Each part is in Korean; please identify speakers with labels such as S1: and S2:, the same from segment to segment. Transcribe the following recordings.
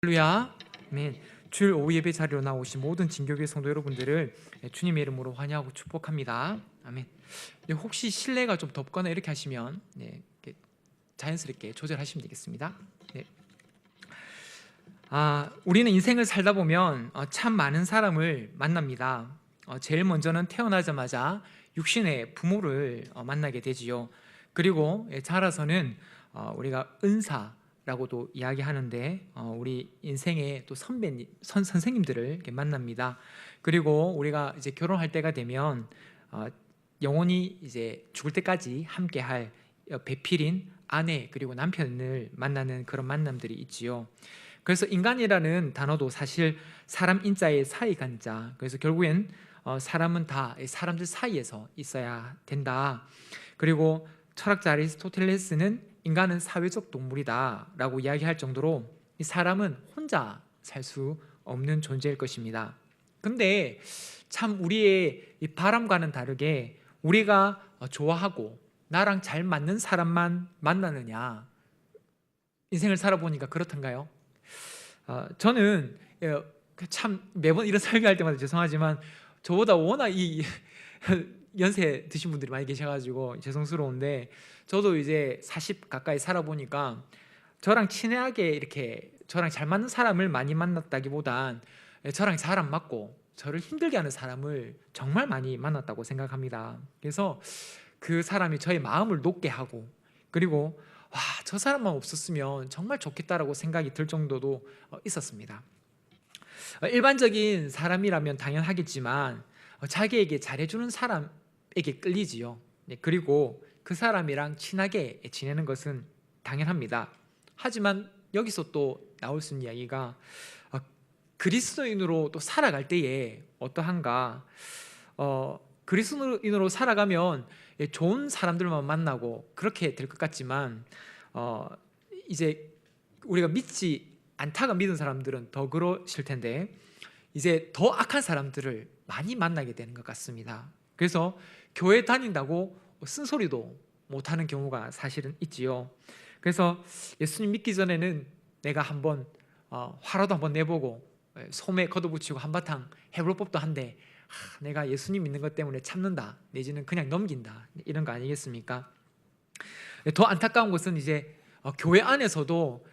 S1: 할렐루야. 아멘. 주일 오후 예배 자리로 나오신 모든 진교회 성도 여러분들을 주님의 이름으로 환영하고 축복합니다. 아멘. 혹시 실내가 좀 덥거나 이렇게 하시면 이렇게 자연스럽게 조절하시면 되겠습니다. 네. 우리는 인생을 살다 보면 참 많은 사람을 만납니다. 제일 먼저는 태어나자마자 육신의 부모를 만나게 되지요. 그리고 자라서는 우리가 은사라고도 이야기하는데 우리 인생의 또 선배님, 선생님들을 이렇게 만납니다. 그리고 우리가 이제 결혼할 때가 되면 영원히 이제 죽을 때까지 함께할 배필인 아내 그리고 남편을 만나는 그런 만남들이 있지요. 그래서 인간이라는 단어도 사실 사람 인자의 사이간자. 그래서 결국엔 사람은 다 사람들 사이에서 있어야 된다. 그리고 철학자 아리스토텔레스는 인간은 사회적 동물이다 라고 이야기할 정도로 이 사람은 혼자 살 수 없는 존재일 것입니다. 근데 참 우리의 이 바람과는 다르게 우리가 좋아하고 나랑 잘 맞는 사람만 만나느냐, 인생을 살아보니까 그렇던가요? 저는 참 매번 이런 설교할 때마다 죄송하지만 저보다 워낙 이 연세 드신 분들이 많이 계셔가지고 죄송스러운데, 저도 이제 40 가까이 살아보니까 저랑 친하게 이렇게 저랑 잘 맞는 사람을 많이 만났다기보단 저랑 잘 안 맞고 저를 힘들게 하는 사람을 정말 많이 만났다고 생각합니다. 그래서 그 사람이 저의 마음을 녹게 하고, 그리고 저 사람만 없었으면 정말 좋겠다라고 생각이 들 정도도 있었습니다. 일반적인 사람이라면 당연하겠지만 자기에게 잘해주는 사람에게 끌리지요. 그리고 그 사람이랑 친하게 지내는 것은 당연합니다. 하지만 여기서 또 나올 수 있는 이야기가 그리스도인으로 또 살아갈 때에 어떠한가, 그리스도인으로 살아가면 좋은 사람들만 만나고 그렇게 될 것 같지만 이제 우리가 믿지 않다가 믿은 사람들은 더 그러실 텐데 이제 더 악한 사람들을 많이 만나게 되는 것 같습니다. 그래서 교회 다닌다고 쓴소리도 못하는 경우가 사실은 있지요. 그래서 예수님 믿기 전에는 내가 한번 화라도 한번 내보고 소매 걷어붙이고 한바탕 해볼 법도 한데 내가 예수님 믿는 것 때문에 참는다 내지는 그냥 넘긴다, 이런 거 아니겠습니까? 더 안타까운 것은 이제 교회 안에서도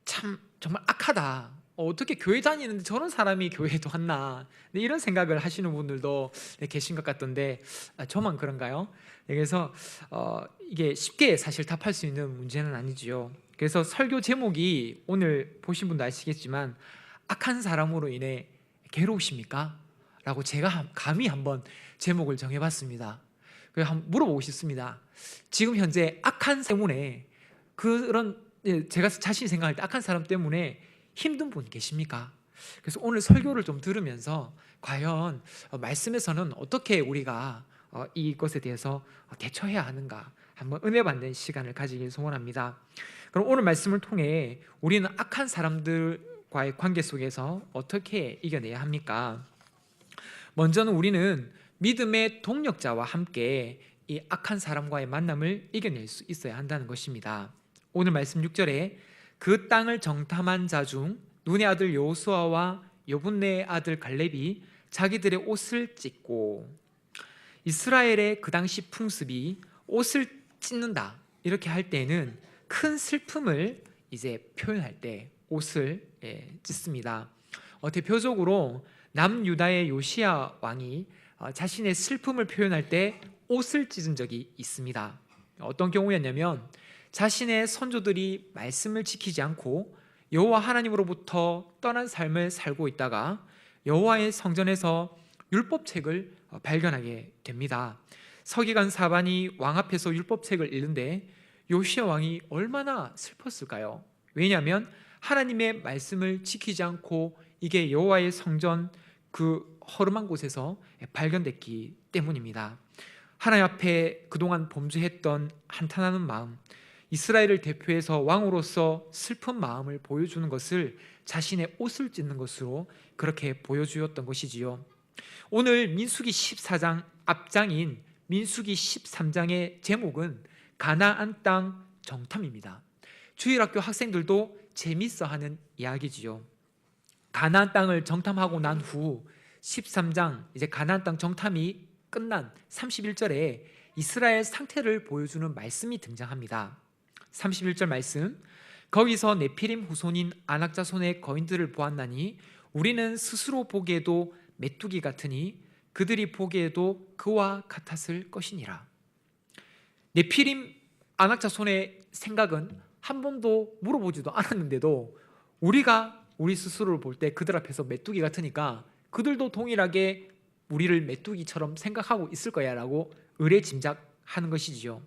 S1: 참 정말 악하다, 어떻게 교회 다니는데 저런 사람이 교회에도 왔나, 이런 생각을 하시는 분들도 계신 것 같던데 저만 그런가요? 그래서 이게 쉽게 사실 답할 수 있는 문제는 아니지요. 그래서 설교 제목이 오늘 보신 분도 아시겠지만 악한 사람으로 인해 괴로우십니까? 라고 제가 감히 한번 제목을 정해봤습니다. 그래서 한번 물어보고 싶습니다. 지금 현재 악한 사람 때문에, 그런 제가 자신이 생각할 때 악한 사람 때문에 힘든 분 계십니까? 그래서 오늘 설교를 좀 들으면서 과연 말씀에서는 어떻게 우리가 이것에 대해서 대처해야 하는가, 한번 은혜 받는 시간을 가지길 소원합니다. 그럼 오늘 말씀을 통해 우리는 악한 사람들과의 관계 속에서 어떻게 이겨내야 합니까? 먼저는 우리는 믿음의 동력자와 함께 이 악한 사람과의 만남을 이겨낼 수 있어야 한다는 것입니다. 오늘 말씀 6절에 그 땅을 정탐한 자 중 눈의 아들 여호수아와 여분네의 아들 갈렙이 자기들의 옷을 찢고, 이스라엘의 그 당시 풍습이 옷을 찢는다 이렇게 할 때는 큰 슬픔을 이제 표현할 때 옷을 찢습니다. 대표적으로 남유다의 요시야 왕이 자신의 슬픔을 표현할 때 옷을 찢은 적이 있습니다. 어떤 경우였냐면 자신의 선조들이 말씀을 지키지 않고 여호와 하나님으로부터 떠난 삶을 살고 있다가 여호와의 성전에서 율법책을 발견하게 됩니다. 서기관 사반이 왕 앞에서 율법책을 읽는데 요시야 왕이 얼마나 슬펐을까요? 왜냐하면 하나님의 말씀을 지키지 않고 이게 여호와의 성전 그 허름한 곳에서 발견됐기 때문입니다. 하나님 앞에 그동안 범죄했던 한탄하는 마음, 이스라엘을 대표해서 왕으로서 슬픈 마음을 보여주는 것을 자신의 옷을 찢는 것으로 그렇게 보여주었던 것이지요. 오늘 민수기 14장 앞장인 민수기 13장의 제목은 가나안 땅 정탐입니다. 주일학교 학생들도 재밌어하는 이야기지요. 가나안 땅을 정탐하고 난 후 13장 이제 가나안 땅 정탐이 끝난 31절에 이스라엘 상태를 보여주는 말씀이 등장합니다. 31절 말씀, 거기서 네피림 후손인 아낙 자손의 거인들을 보았나니 우리는 스스로 보기에도 메뚜기 같으니 그들이 보기에도 그와 같았을 것이니라. 네피림 아낙 자손의 생각은 한 번도 물어보지도 않았는데도 우리가 우리 스스로를 볼 때 그들 앞에서 메뚜기 같으니까 그들도 동일하게 우리를 메뚜기처럼 생각하고 있을 거야 라고 의뢰짐작하는 것이지요.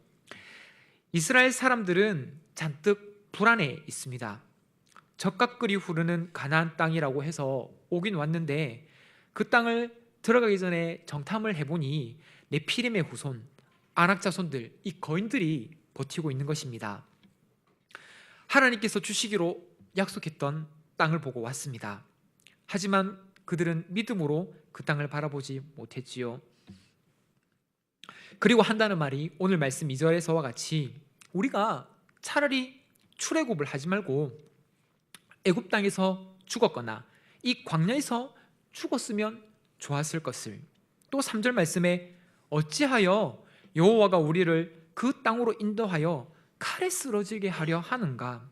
S1: 이스라엘 사람들은 잔뜩 불안해 있습니다. 적각끓이 흐르는 가나안 땅이라고 해서 오긴 왔는데 그 땅을 들어가기 전에 정탐을 해보니 네피림의 후손 아낙 자손들, 이 거인들이 버티고 있는 것입니다. 하나님께서 주시기로 약속했던 땅을 보고 왔습니다. 하지만 그들은 믿음으로 그 땅을 바라보지 못했지요. 그리고 한다는 말이 오늘 말씀 2절에서와 같이 우리가 차라리 출애굽을 하지 말고 애굽 땅에서 죽었거나 이 광야에서 죽었으면 좋았을 것을, 또 3절 말씀에 어찌하여 여호와가 우리를 그 땅으로 인도하여 칼에 쓰러지게 하려 하는가.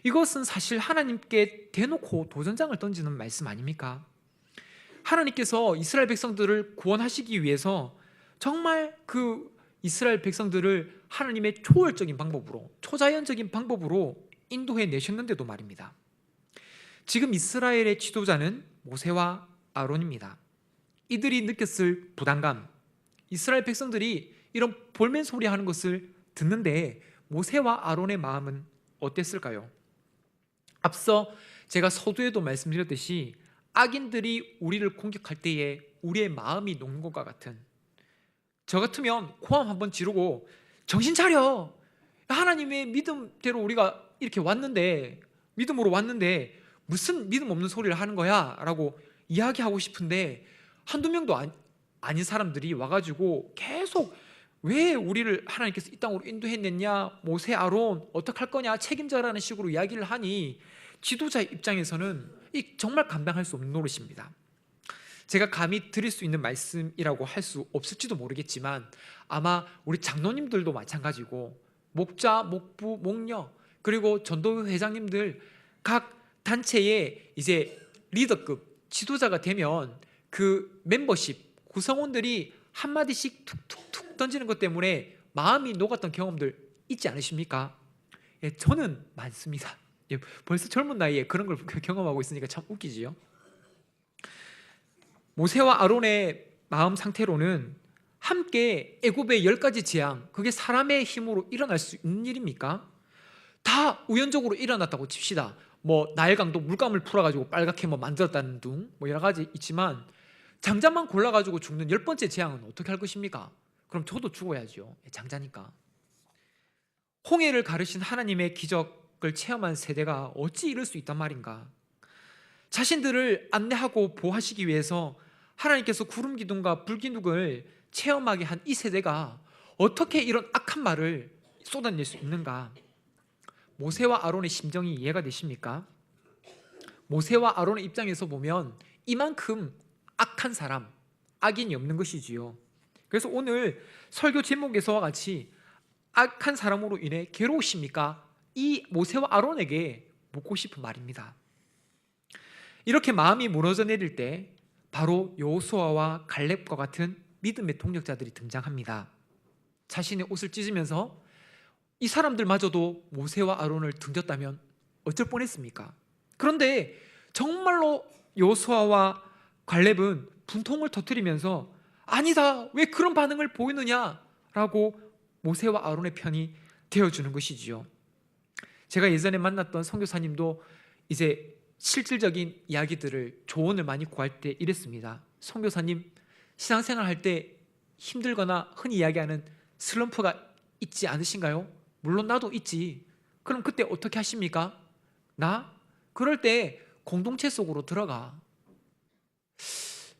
S1: 이것은 사실 하나님께 대놓고 도전장을 던지는 말씀 아닙니까? 하나님께서 이스라엘 백성들을 구원하시기 위해서 정말 그 이스라엘 백성들을 하나님의 초월적인 방법으로, 초자연적인 방법으로 인도해 내셨는데도 말입니다. 지금 이스라엘의 지도자는 모세와 아론입니다. 이들이 느꼈을 부담감, 이스라엘 백성들이 이런 볼멘 소리 하는 것을 듣는데 모세와 아론의 마음은 어땠을까요? 앞서 제가 서두에도 말씀드렸듯이 악인들이 우리를 공격할 때에 우리의 마음이 녹는 것과 같은, 저 같으면 고함 한번 지르고 정신 차려, 하나님의 믿음대로 우리가 이렇게 왔는데, 믿음으로 왔는데 무슨 믿음 없는 소리를 하는 거야 라고 이야기하고 싶은데 한두 명도 아닌 사람들이 와가지고 계속 왜 우리를 하나님께서 이 땅으로 인도했느냐, 모세 아론 어떡할 거냐, 책임져라는 식으로 이야기를 하니 지도자의 입장에서는 이 정말 감당할 수 없는 노릇입니다. 제가 감히 드릴 수 있는 말씀이라고 할 수 없을지도 모르겠지만 아마 우리 장로님들도 마찬가지고 목자, 목부, 목녀 그리고 전도 회장님들 각 단체의 이제 리더급 지도자가 되면 그 멤버십 구성원들이 한마디씩 툭툭툭 던지는 것 때문에 마음이 녹았던 경험들 있지 않으십니까? 예, 저는 많습니다. 예, 벌써 젊은 나이에 그런 걸 경험하고 있으니까 참 웃기지요. 모세와 아론의 마음 상태로는 함께 애굽의 10가지 재앙, 그게 사람의 힘으로 일어날 수 있는 일입니까? 다 우연적으로 일어났다고 칩시다. 뭐 나일강도 물감을 풀어가지고 빨갛게 뭐 만들었다는 둥, 뭐 여러 가지 있지만 장자만 골라가지고 죽는 10번째 재앙은 어떻게 할 것입니까? 그럼 저도 죽어야죠. 장자니까. 홍해를 가르신 하나님의 기적을 체험한 세대가 어찌 이럴 수 있단 말인가? 자신들을 안내하고 보호하시기 위해서 하나님께서 구름 기둥과 불 기둥을 체험하게 한 이 세대가 어떻게 이런 악한 말을 쏟아낼 수 있는가? 모세와 아론의 심정이 이해가 되십니까? 모세와 아론의 입장에서 보면 이만큼 악한 사람, 악인이 없는 것이지요. 그래서 오늘 설교 제목에서와 같이 악한 사람으로 인해 괴로우십니까? 이 모세와 아론에게 묻고 싶은 말입니다. 이렇게 마음이 무너져 내릴 때 바로 여호수아와 갈렙과 같은 믿음의 동력자들이 등장합니다. 자신의 옷을 찢으면서 이 사람들마저도 모세와 아론을 등졌다면 어쩔 뻔했습니까? 그런데 정말로 여호수아와 갈렙은 분통을 터뜨리면서 아니다, 왜 그런 반응을 보이느냐라고 모세와 아론의 편이 되어주는 것이지요. 제가 예전에 만났던 선교사님도 이제 실질적인 이야기들을, 조언을 많이 구할 때 이랬습니다. 선교사님, 신앙생활 할 때 힘들거나 흔히 이야기하는 슬럼프가 있지 않으신가요? 물론 나도 있지. 그럼 그때 어떻게 하십니까? 나? 그럴 때 공동체 속으로 들어가.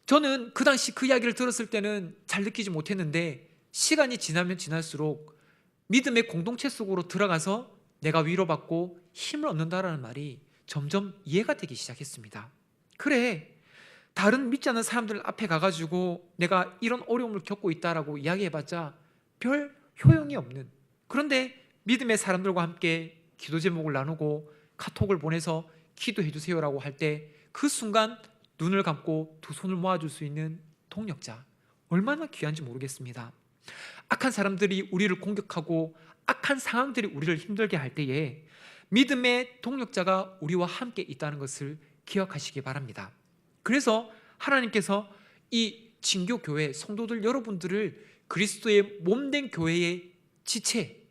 S1: 저는 그 당시 그 이야기를 들었을 때는 잘 느끼지 못했는데 시간이 지나면 지날수록 믿음의 공동체 속으로 들어가서 내가 위로받고 힘을 얻는다라는 말이 점점 이해가 되기 시작했습니다. 그래, 다른 믿지 않는 사람들 앞에 가가지고 내가 이런 어려움을 겪고 있다라고 이야기해봤자 별 효용이 없는, 그런데 믿음의 사람들과 함께 기도 제목을 나누고 카톡을 보내서 기도해 주세요라고 할 때 그 순간 눈을 감고 두 손을 모아줄 수 있는 동력자, 얼마나 귀한지 모르겠습니다. 악한 사람들이 우리를 공격하고 악한 상황들이 우리를 힘들게 할 때에 믿음의 동력자가 우리와 함께 있다는 것을 기억하시기 바랍니다. 그래서 하나님께서 이 진교교회 성도들 여러분들을 그리스도의 몸된 교회의 지체,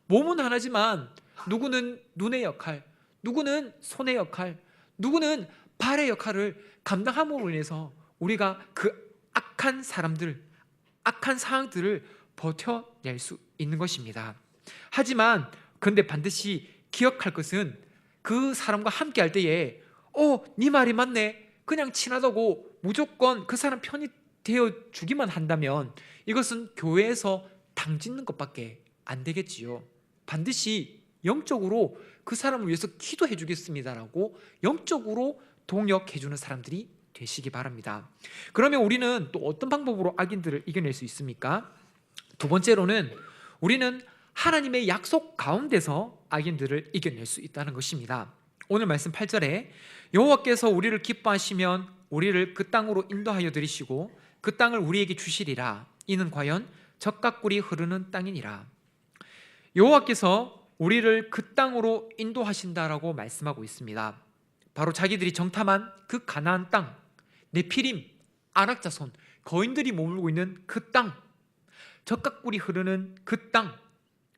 S1: 몸은 하나지만 누구는 눈의 역할, 누구는 손의 역할, 누구는 발의 역할을 감당함으로 인해서 우리가 그 악한 사람들, 악한 상황들을 버텨낼 수 있는 것입니다. 하지만 근데 반드시 기억할 것은 그 사람과 함께 할 때에 네 말이 맞네, 그냥 친하다고 무조건 그 사람 편이 되어 주기만 한다면 이것은 교회에서 당짓는 것밖에 안 되겠지요. 반드시 영적으로 그 사람을 위해서 기도해 주겠습니다라고 영적으로 동력해 주는 사람들이 되시기 바랍니다. 그러면 우리는 또 어떤 방법으로 악인들을 이겨낼 수 있습니까? 두 번째로는 우리는 하나님의 약속 가운데서 악인들을 이겨낼 수 있다는 것입니다. 오늘 말씀 8절에 여호와께서 우리를 기뻐하시면 우리를 그 땅으로 인도하여 들이시고 그 땅을 우리에게 주시리라. 이는 과연 젖과 꿀이 흐르는 땅이니라. 여호와께서 우리를 그 땅으로 인도하신다라고 말씀하고 있습니다. 바로 자기들이 정탐한 그 가나안 땅, 네피림, 아낙 자손, 거인들이 머물고 있는 그 땅, 젖과 꿀이 흐르는 그 땅,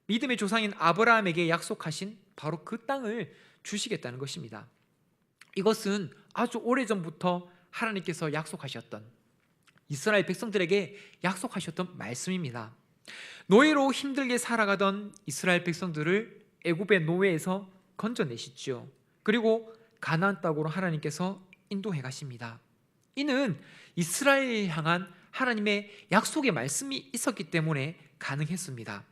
S1: 믿음의 조상인 아브라함에게 약속하신 바로 그 땅을 주시겠다는 것입니다. 이것은 아주 오래전부터 하나님께서 약속하셨던, 이스라엘 백성들에게 약속하셨던 말씀입니다. 노예로 힘들게 살아가던 이스라엘 백성들을 애굽의 노예에서 건져내시죠. 그리고 가나안 땅으로 하나님께서 인도해 가십니다. 이는 이스라엘을 향한 하나님의 약속의 말씀이 있었기 때문에 가능했습니다.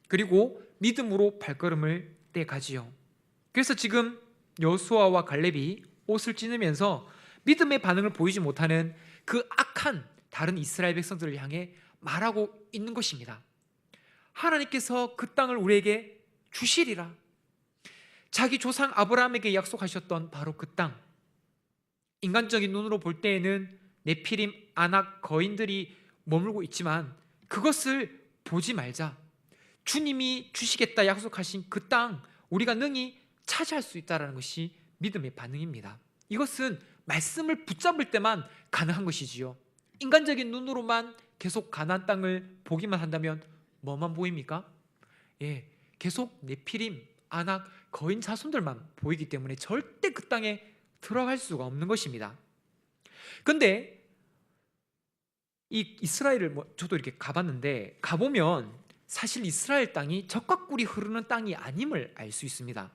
S1: 그리고 믿음으로 발걸음을 떼가지요. 그래서 지금 여호수아와 갈렙이 옷을 찢으면서 믿음의 반응을 보이지 못하는 그 악한 다른 이스라엘 백성들을 향해 말하고 있는 것입니다. 하나님께서 그 땅을 우리에게 주시리라. 자기 조상 아브라함에게 약속하셨던 바로 그 땅, 인간적인 눈으로 볼 때에는 네피림, 아낙, 거인들이 머물고 있지만 그것을 보지 말자. 주님이 주시겠다 약속하신 그 땅, 우리가 능히 차지할 수 있다는 것이 믿음의 반응입니다. 이것은 말씀을 붙잡을 때만 가능한 것이지요. 인간적인 눈으로만 계속 가나안 땅을 보기만 한다면 뭐만 보입니까? 계속 네피림, 아낙, 거인 자손들만 보이기 때문에 절대 그 땅에 들어갈 수가 없는 것입니다. 근데 이 이스라엘을 저도 이렇게 가봤는데, 가보면 사실 이스라엘 땅이 젖과 꿀이 흐르는 땅이 아님을 알 수 있습니다.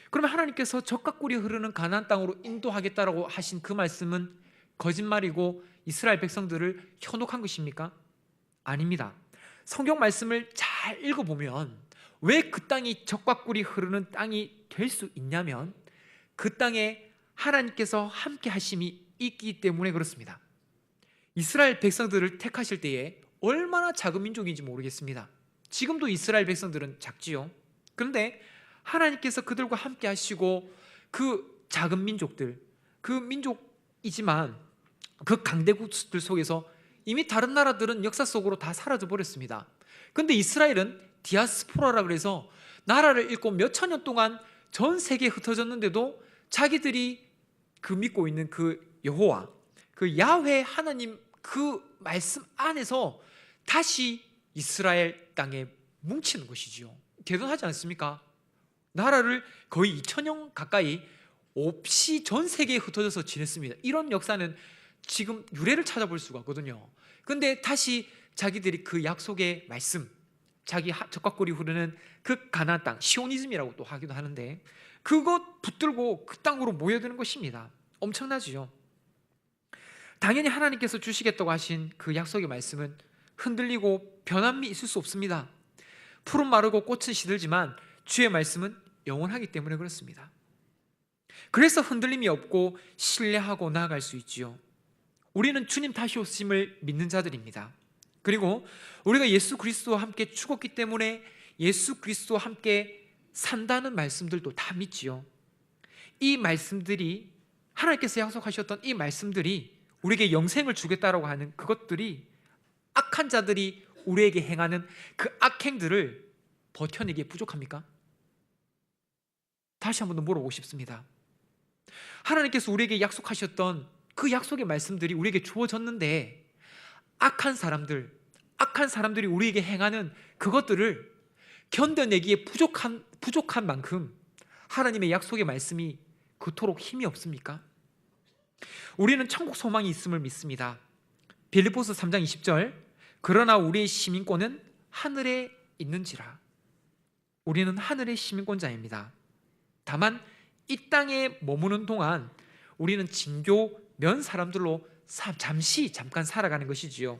S1: 그러면 하나님께서 젖과 꿀이 흐르는 가나안 땅으로 인도하겠다라고 하신 그 말씀은 거짓말이고 이스라엘 백성들을 현혹한 것입니까? 아닙니다. 성경 말씀을 잘 읽어보면 왜 그 땅이 젖과 꿀이 흐르는 땅이 될 수 있냐면 그 땅에 하나님께서 함께 하심이 있기 때문에 그렇습니다. 이스라엘 백성들을 택하실 때에 얼마나 작은 민족인지 모르겠습니다. 지금도 이스라엘 백성들은 작지요. 그런데 하나님께서 그들과 함께 하시고 그 작은 민족들, 그 민족이지만 그 강대국들 속에서 이미 다른 나라들은 역사 속으로 다 사라져 버렸습니다. 그런데 이스라엘은 디아스포라라 그래서 나라를 잃고 몇천 년 동안 전 세계에 흩어졌는데도 자기들이 그 믿고 있는 그 여호와, 그 야훼 하나님 그 말씀 안에서 다시 이스라엘 땅에 뭉치는 것이지요. 대단하지 않습니까? 나라를 거의 2000년 가까이 없이 전 세계에 흩어져서 지냈습니다. 이런 역사는 지금 유래를 찾아볼 수가 없거든요. 그런데 다시 자기들이 그 약속의 말씀, 자기 젖과 꿀이 흐르는 그 가나안 땅, 시오니즘이라고 또 하기도 하는데 그것 붙들고 그 땅으로 모여드는 것입니다. 엄청나지요. 당연히 하나님께서 주시겠다고 하신 그 약속의 말씀은 흔들리고 변함이 있을 수 없습니다. 풀은 마르고 꽃은 시들지만 주의 말씀은 영원하기 때문에 그렇습니다. 그래서 흔들림이 없고 신뢰하고 나아갈 수 있지요. 우리는 주님 다시 오심을 믿는 자들입니다. 그리고 우리가 예수 그리스도와 함께 죽었기 때문에 예수 그리스도와 함께 산다는 말씀들도 다 믿지요. 이 말씀들이, 하나님께서 약속하셨던 이 말씀들이 우리에게 영생을 주겠다라고 하는 그것들이 악한 자들이 우리에게 행하는 그 악행들을 버텨내기에 부족합니까? 다시 한번 더 물어보고 싶습니다. 하나님께서 우리에게 약속하셨던 그 약속의 말씀들이 우리에게 주어졌는데 악한 사람들이 우리에게 행하는 그것들을 견뎌내기에 부족한 만큼 하나님의 약속의 말씀이 그토록 힘이 없습니까? 우리는 천국 소망이 있음을 믿습니다. 빌립보서 3장 20절, 그러나 우리의 시민권은 하늘에 있는지라. 우리는 하늘의 시민권자입니다. 다만 이 땅에 머무는 동안 우리는 진교면 사람들로 잠깐 살아가는 것이지요.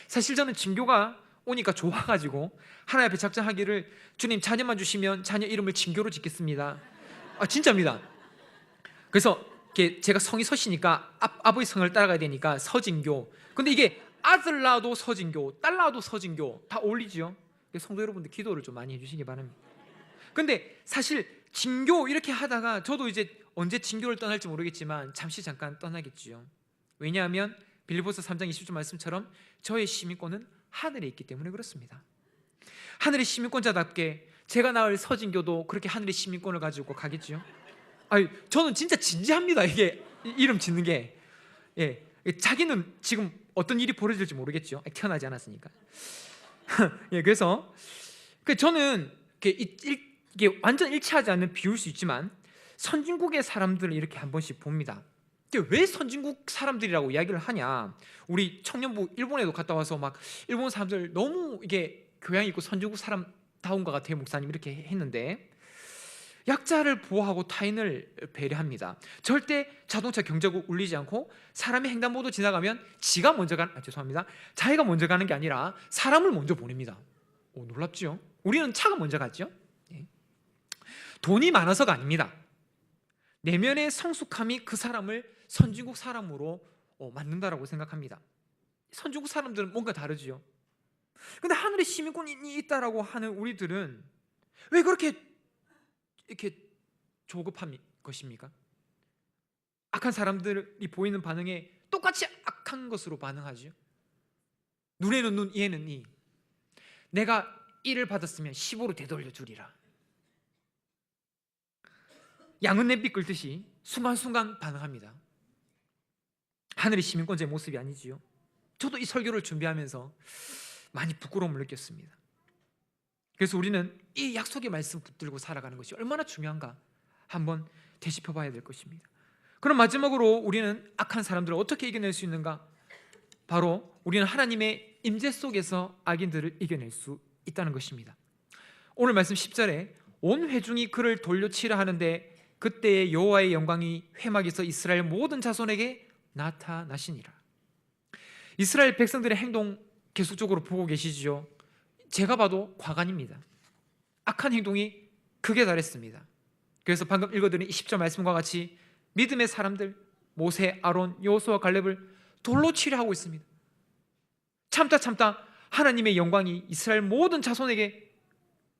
S1: 사실 저는 진교가 오니까 좋아가지고 하나님 앞에 작정하기를, 주님 자녀만 주시면 자녀 이름을 진교로 짓겠습니다. 진짜입니다. 그래서 제가 성이 서시니까 아버지 성을 따라가야 되니까 서진교. 근데 이게 아들 낳아도 서진교, 딸 낳아도 서진교, 다 어울리지요. 성도 여러분들 기도를 좀 많이 해주시기 바랍니다. 근데 사실 진교 이렇게 하다가 저도 이제 언제 진교를 떠날지 모르겠지만 잠깐 떠나겠지요. 왜냐하면 빌립보서 3장 20절 말씀처럼 저의 시민권은 하늘에 있기 때문에 그렇습니다. 하늘의 시민권자답게 제가 낳을 서진교도 그렇게 하늘의 시민권을 가지고 가겠지요. 저는 진짜 진지합니다. 이게 이름 짓는 게. 자기는 지금 어떤 일이 벌어질지 모르겠죠. 태어나지 않았으니까. 그래서 저는 이게 완전 일치하지 않는 비유일 수 있지만 선진국의 사람들을 이렇게 한 번씩 봅니다. 왜 선진국 사람들이라고 이야기를 하냐? 우리 청년부 일본에도 갔다 와서 막 일본 사람들 너무 이게 교양 있고 선진국 사람다운 것 같아요. 목사님 이렇게 했는데, 약자를 보호하고 타인을 배려합니다. 절대 자동차 경적을 울리지 않고 사람이 횡단보도 지나가면 자기가 먼저 가는 게 아니라 사람을 먼저 보냅니다. 놀랍지요? 우리는 차가 먼저 갔죠. 돈이 많아서가 아닙니다. 내면의 성숙함이 그 사람을 선진국 사람으로 만든다라고 생각합니다. 선진국 사람들은 뭔가 다르지요. 근데 하늘의 시민권이 있다라고 하는 우리들은 왜 그렇게 이렇게 조급한 것입니까? 악한 사람들이 보이는 반응에 똑같이 악한 것으로 반응하죠. 눈에는 눈, 이에는 이. 내가 1을 받았으면 10으로 되돌려 주리라. 양은 냄비 끓듯이 순간순간 반응합니다. 하늘의 시민권자의 모습이 아니지요. 저도 이 설교를 준비하면서 많이 부끄러움을 느꼈습니다. 그래서 우리는 이 약속의 말씀 붙들고 살아가는 것이 얼마나 중요한가 한번 되짚어 봐야 될 것입니다. 그럼 마지막으로 우리는 악한 사람들을 어떻게 이겨낼 수 있는가? 바로 우리는 하나님의 임재 속에서 악인들을 이겨낼 수 있다는 것입니다. 오늘 말씀 10절에 온 회중이 그를 돌려치려 하는데 그때의 여호와의 영광이 회막에서 이스라엘 모든 자손에게 나타나시니라. 이스라엘 백성들의 행동 계속적으로 보고 계시죠. 제가 봐도 과간입니다. 악한 행동이 극에 달했습니다. 그래서 방금 읽어드린 10절 말씀과 같이 믿음의 사람들 모세, 아론, 여호수아, 갈렙을 돌로 치려 하고 있습니다. 참다 하나님의 영광이 이스라엘 모든 자손에게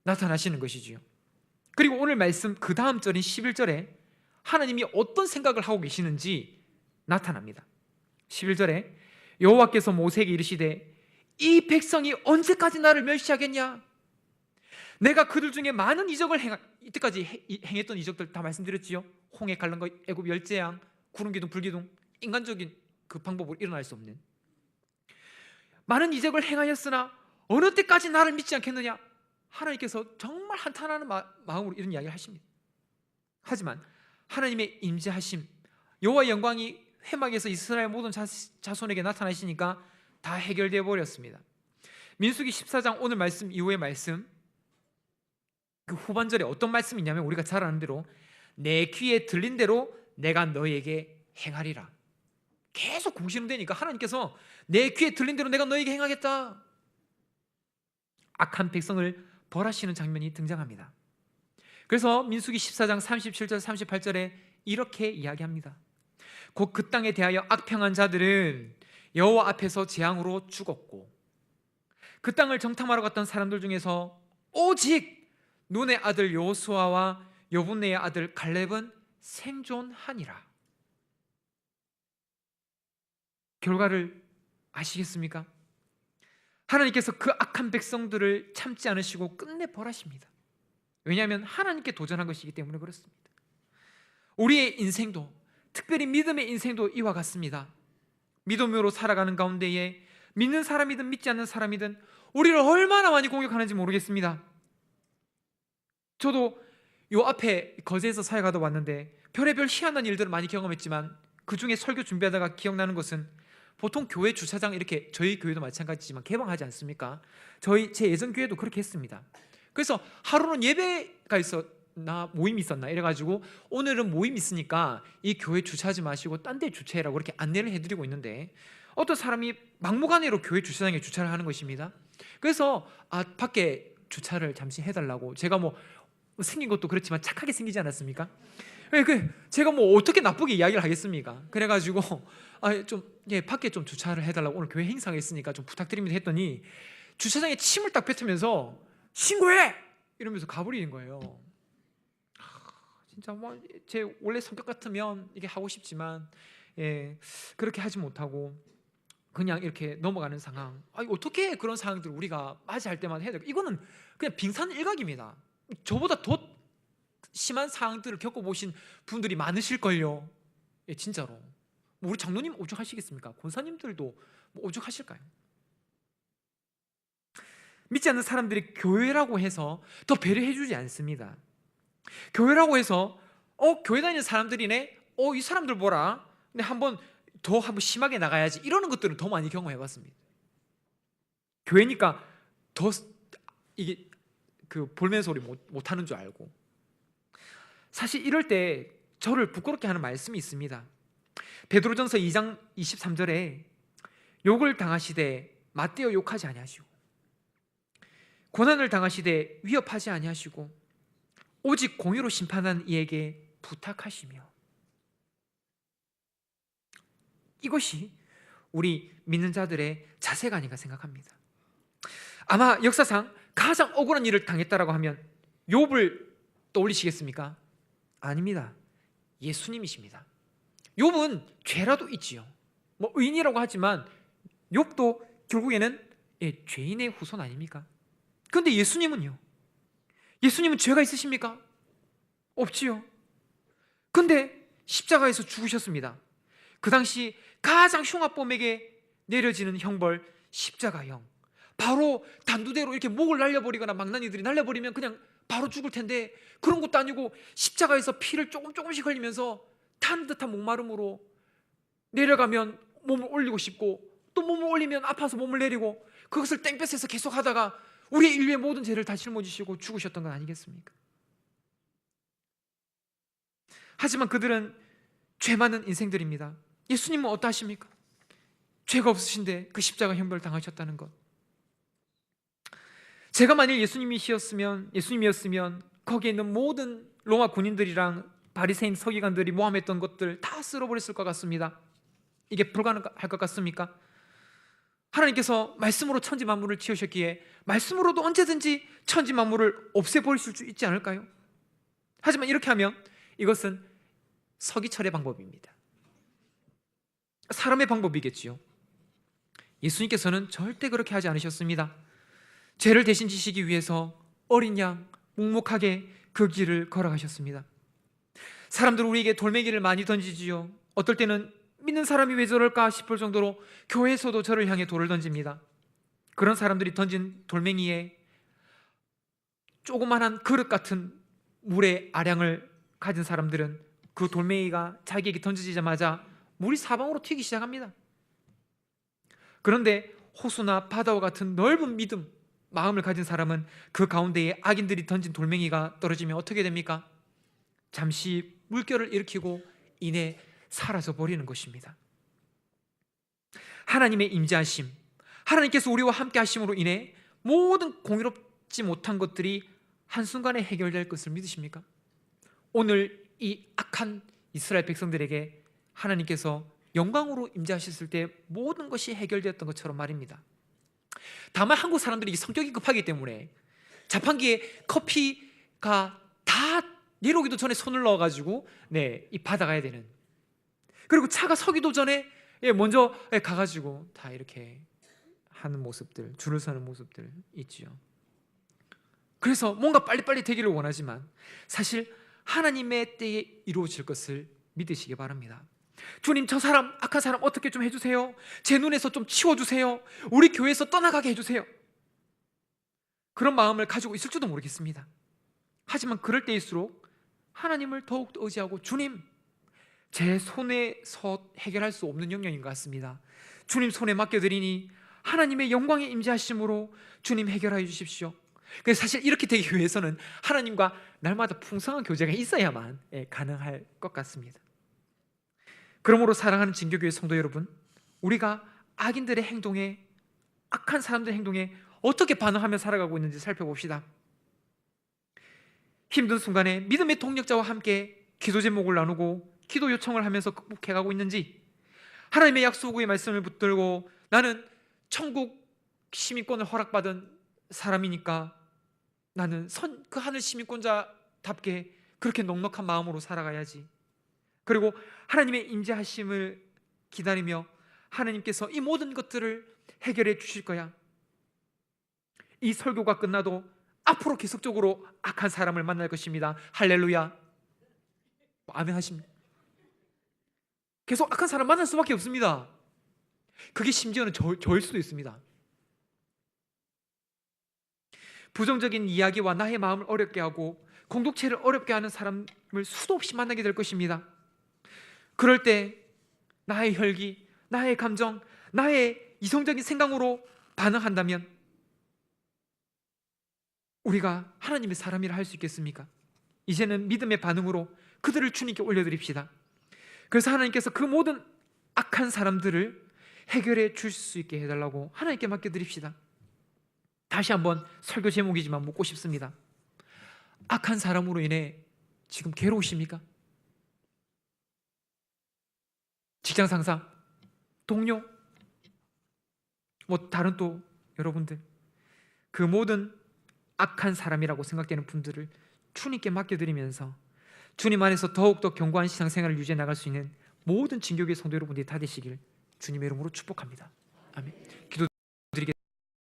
S1: 나타나시는 것이지요. 그리고 오늘 말씀 그 다음 절인 11절에 하나님이 어떤 생각을 하고 계시는지 나타납니다. 11절에 여호와께서 모세에게 이르시되 이 백성이 언제까지 나를 멸시하겠냐? 내가 그들 중에 많은 이적을 이때까지 행했던 이적들 다 말씀드렸지요. 홍해 갈른 거, 애굽 열재앙, 구름기둥, 불기둥, 인간적인 그 방법으로 일어날 수 없는 많은 이적을 행하였으나 어느 때까지 나를 믿지 않겠느냐? 하나님께서 정말 한탄하는 마음으로 이런 이야기를 하십니다. 하지만 하나님의 임재하심, 여호와의 영광이 회막에서 이스라엘 모든 자손에게 나타나시니까 다 해결되어 버렸습니다. 민수기 14장 오늘 말씀 이후의 말씀, 그 후반절에 어떤 말씀이냐면 우리가 잘 아는 대로 내 귀에 들린 대로 내가 너에게 행하리라. 계속 공시되니까 하나님께서 내 귀에 들린 대로 내가 너에게 행하겠다. 악한 백성을 벌하시는 장면이 등장합니다. 그래서 민수기 14장 37절 38절에 이렇게 이야기합니다. 곧 그 땅에 대하여 악평한 자들은 여호와 앞에서 재앙으로 죽었고 그 땅을 정탐하러 갔던 사람들 중에서 오직 눈의 아들 여호수아와 여분네의 아들 갈렙은 생존하니라. 결과를 아시겠습니까? 하나님께서 그 악한 백성들을 참지 않으시고 끝내 벌하십니다. 왜냐하면 하나님께 도전한 것이기 때문에 그렇습니다. 우리의 인생도, 특별히 믿음의 인생도 이와 같습니다. 믿음으로 살아가는 가운데에 믿는 사람이든 믿지 않는 사람이든 우리를 얼마나 많이 공격하는지 모르겠습니다. 저도 요 앞에 거제에서 사역하다 왔는데 별의별 희한한 일들을 많이 경험했지만 그 중에 설교 준비하다가 기억나는 것은 보통 교회 주차장 이렇게 저희 교회도 마찬가지지만 개방하지 않습니까? 제 예전 교회도 그렇게 했습니다. 그래서 하루는 예배가 있었나 모임이 있었나 이래가지고 오늘은 모임 있으니까 이 교회 주차하지 마시고 딴 데 주차해라고 이렇게 안내를 해드리고 있는데 어떤 사람이 막무가내로 교회 주차장에 주차를 하는 것입니다. 그래서 밖에 주차를 잠시 해달라고, 제가 뭐 생긴 것도 그렇지만 착하게 생기지 않았습니까? 제가 뭐 어떻게 나쁘게 이야기를 하겠습니까? 그래가지고 밖에 좀 주차를 해달라고, 오늘 교회 행사가 있으니까 좀 부탁드립니다 했더니 주차장에 침을 딱 뱉으면서 신고해! 이러면서 가버리는 거예요. 진짜 뭐 제 원래 성격 같으면 이게 하고 싶지만 그렇게 하지 못하고 그냥 이렇게 넘어가는 상황. 어떻게 그런 상황들을 우리가 맞이할 때마다 해야 될까? 이거는 그냥 빙산 일각입니다. 저보다 더 심한 상황들을 겪어보신 분들이 많으실걸요. 진짜로. 뭐 우리 장로님 오죽하시겠습니까? 권사님들도 뭐 오죽하실까요? 믿지 않는 사람들이 교회라고 해서 더 배려해주지 않습니다. 교회라고 해서 교회 다니는 사람들이네, 이 사람들 보라, 근데 한번 심하게 나가야지, 이러는 것들은 더 많이 경험해봤습니다. 교회니까 더 이게 볼멘 소리 못하는 줄 알고. 사실 이럴 때 저를 부끄럽게 하는 말씀이 있습니다. 베드로전서 2장 23절에 욕을 당하시되 맞대어 욕하지 아니하시고 고난을 당하시되 위협하지 아니하시고 오직 공의로 심판한 이에게 부탁하시며. 이것이 우리 믿는 자들의 자세가 아닌가 생각합니다. 아마 역사상 가장 억울한 일을 당했다라고 하면 욥을 떠올리시겠습니까? 아닙니다. 예수님이십니다. 욥은 죄라도 있지요. 뭐 의인이라고 하지만 욥도 결국에는 죄인의 후손 아닙니까? 그런데 예수님은요? 예수님은 죄가 있으십니까? 없지요. 근데 십자가에서 죽으셨습니다. 그 당시 가장 흉악범에게 내려지는 형벌, 십자가형. 바로 단두대로 이렇게 목을 날려버리거나 망나니들이 날려버리면 그냥 바로 죽을 텐데 그런 것도 아니고 십자가에서 피를 조금씩 흘리면서 탄 듯한 목마름으로 내려가면 몸을 올리고 싶고 또 몸을 올리면 아파서 몸을 내리고 그것을 땡볕에서 계속 하다가 우리 인류의 모든 죄를 다 짊어지시고 죽으셨던 건 아니겠습니까? 하지만 그들은 죄 많은 인생들입니다. 예수님은 어떠하십니까? 죄가 없으신데 그 십자가 형벌을 당하셨다는 것. 제가 만일 예수님이었으면 거기에 있는 모든 로마 군인들이랑 바리새인 서기관들이 모함했던 것들 다 쓸어버렸을 것 같습니다. 이게 불가능할 것 같습니까? 하나님께서 말씀으로 천지 만물을 지으셨기에 말씀으로도 언제든지 천지 만물을 없애버리실 수 있지 않을까요? 하지만 이렇게 하면 이것은 서기철의 방법입니다. 사람의 방법이겠지요. 예수님께서는 절대 그렇게 하지 않으셨습니다. 죄를 대신 지시기 위해서 어린 양 묵묵하게 그 길을 걸어가셨습니다. 사람들은 우리에게 돌멩이를 많이 던지지요. 어떨 때는 믿는 사람이 왜 저럴까 싶을 정도로 교회에서도 저를 향해 돌을 던집니다. 그런 사람들이 던진 돌멩이에 조그만한 그릇 같은 물의 아량을 가진 사람들은 그 돌멩이가 자기에게 던져지자마자 물이 사방으로 튀기 시작합니다. 그런데 호수나 바다와 같은 넓은 믿음, 마음을 가진 사람은 그 가운데에 악인들이 던진 돌멩이가 떨어지면 어떻게 됩니까? 잠시 물결을 일으키고 이내 사라져 버리는 것입니다. 하나님의 임재하심, 하나님께서 우리와 함께 하심으로 인해 모든 공의롭지 못한 것들이 한순간에 해결될 것을 믿으십니까? 오늘 이 악한 이스라엘 백성들에게 하나님께서 영광으로 임재하셨을 때 모든 것이 해결되었던 것처럼 말입니다. 다만 한국 사람들이 성격이 급하기 때문에 자판기에 커피가 다 내려오기도 전에 손을 넣어가지고 이 받아가야 되는, 그리고 차가 서기도 전에 먼저 가가지고 다 이렇게 하는 모습들, 줄을 서는 모습들 있지요. 그래서 뭔가 빨리빨리 되기를 원하지만 사실 하나님의 때에 이루어질 것을 믿으시기 바랍니다. 주님, 저 사람, 악한 사람 어떻게 좀 해주세요. 제 눈에서 좀 치워주세요. 우리 교회에서 떠나가게 해주세요. 그런 마음을 가지고 있을지도 모르겠습니다. 하지만 그럴 때일수록 하나님을 더욱 의지하고, 주님, 제 손에서 해결할 수 없는 영역인 것 같습니다. 주님 손에 맡겨드리니 하나님의 영광의 임재하심으로 주님 해결하여 주십시오. 그래서 사실 이렇게 되기 위해서는 하나님과 날마다 풍성한 교제가 있어야만 가능할 것 같습니다. 그러므로 사랑하는 진교교회 성도 여러분, 우리가 악인들의 행동에, 악한 사람들의 행동에 어떻게 반응하며 살아가고 있는지 살펴봅시다. 힘든 순간에 믿음의 동력자와 함께 기도 제목을 나누고 기도 요청을 하면서 극복해가고 있는지, 하나님의 약속의 말씀을 붙들고 나는 천국 시민권을 허락받은 사람이니까 나는 그 하늘 시민권자답게 그렇게 넉넉한 마음으로 살아가야지, 그리고 하나님의 임재하심을 기다리며 하나님께서 이 모든 것들을 해결해 주실 거야, 이 설교가 끝나도 앞으로 계속적으로 악한 사람을 만날 것입니다. 할렐루야. 아멘 하십니까? 계속 악한 사람 만날 수밖에 없습니다. 그게 심지어는 저일 수도 있습니다. 부정적인 이야기와 나의 마음을 어렵게 하고 공동체를 어렵게 하는 사람을 수도 없이 만나게 될 것입니다. 그럴 때 나의 혈기, 나의 감정, 나의 이성적인 생각으로 반응한다면 우리가 하나님의 사람이라 할 수 있겠습니까? 이제는 믿음의 반응으로 그들을 주님께 올려드립시다. 그래서 하나님께서 그 모든 악한 사람들을 해결해 줄 수 있게 해달라고 하나님께 맡겨드립시다. 다시 한번 설교 제목이지만 묻고 싶습니다. 악한 사람으로 인해 지금 괴로우십니까? 직장 상사, 동료, 다른 또 여러분들, 그 모든 악한 사람이라고 생각되는 분들을 주님께 맡겨드리면서 주님 안에서 더욱더 견고한 신앙생활을 유지해 나갈 수 있는 모든 진교교회 성도 여러분들이 다 되시길 주님의 이름으로 축복합니다. 아멘. 기도